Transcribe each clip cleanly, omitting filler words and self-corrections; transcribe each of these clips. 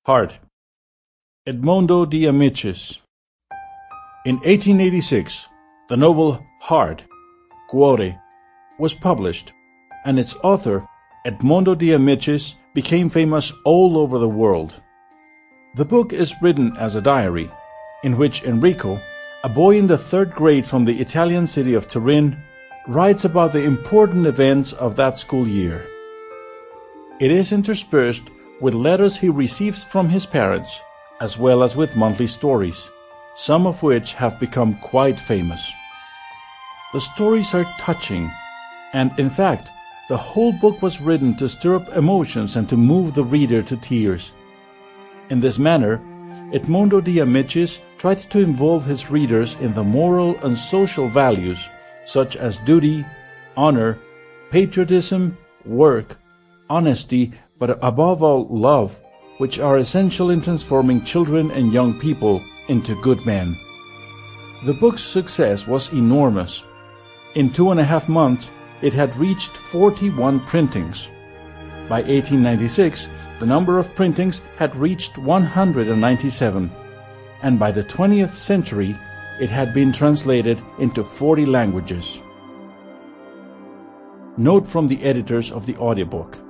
Heart. Edmondo D'Amicis. In 1886, the novel Heart, Cuore, was published, and its author, Edmondo D'Amicis, became famous all over the world. The book is written as a diary, in which Enrico, a boy in the third grade from the Italian city of Turin, writes about the important events of that school year. It is interspersed with letters he receives from his parents, as well as with monthly stories, some of which have become quite famous. The stories are touching, and in fact, the whole book was written to stir up emotions and to move the reader to tears. In this manner, Edmondo D'Amicis tried to involve his readers in the moral and social values such as duty, honor, patriotism, work, honesty, but above all love, which are essential in transforming children and young people into good men. The book's success was enormous. In 2.5 months, it had reached 41 printings. By 1896, the number of printings had reached 197, and by the 20th century, it had been translated into 40 languages. Note from the editors of the audiobook.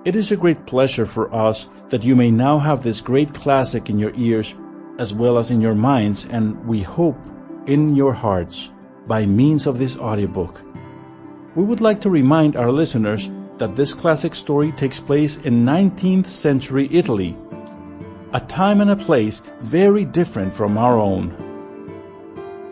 It is a great pleasure for us that you may now have this great classic in your ears, as well as in your minds, and we hope in your hearts, by means of this audiobook. We would like to remind our listeners that this classic story takes place in 19th century Italy, a time and a place very different from our own.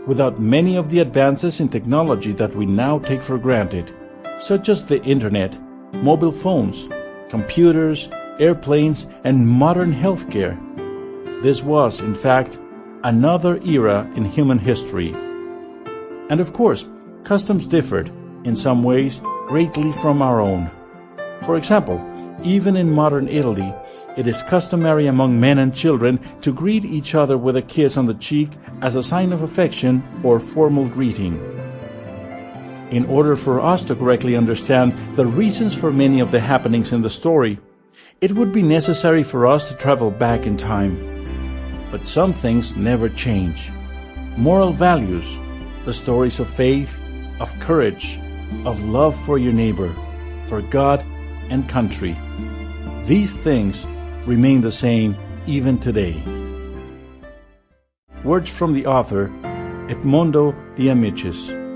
Without many of the advances in technology that we now take for granted, such as the internet, mobile phones, computers, airplanes, and modern healthcare. This was, in fact, another era in human history. And of course, customs differed, in some ways, greatly from our own. For example, even in modern Italy, it is customary among men and children to greet each other with a kiss on the cheek as a sign of affection or formal greeting. In order for us to correctly understand the reasons for many of the happenings in the story, it would be necessary for us to travel back in time. But some things never change. Moral values, the stories of faith, of courage, of love for your neighbor, for God and country. These things remain the same even today. Words from the author, Edmondo D'Amicis.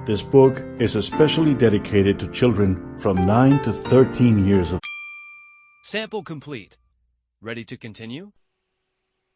This book is especially dedicated to children from 9 to 13 years of age. Sample complete. Ready to continue?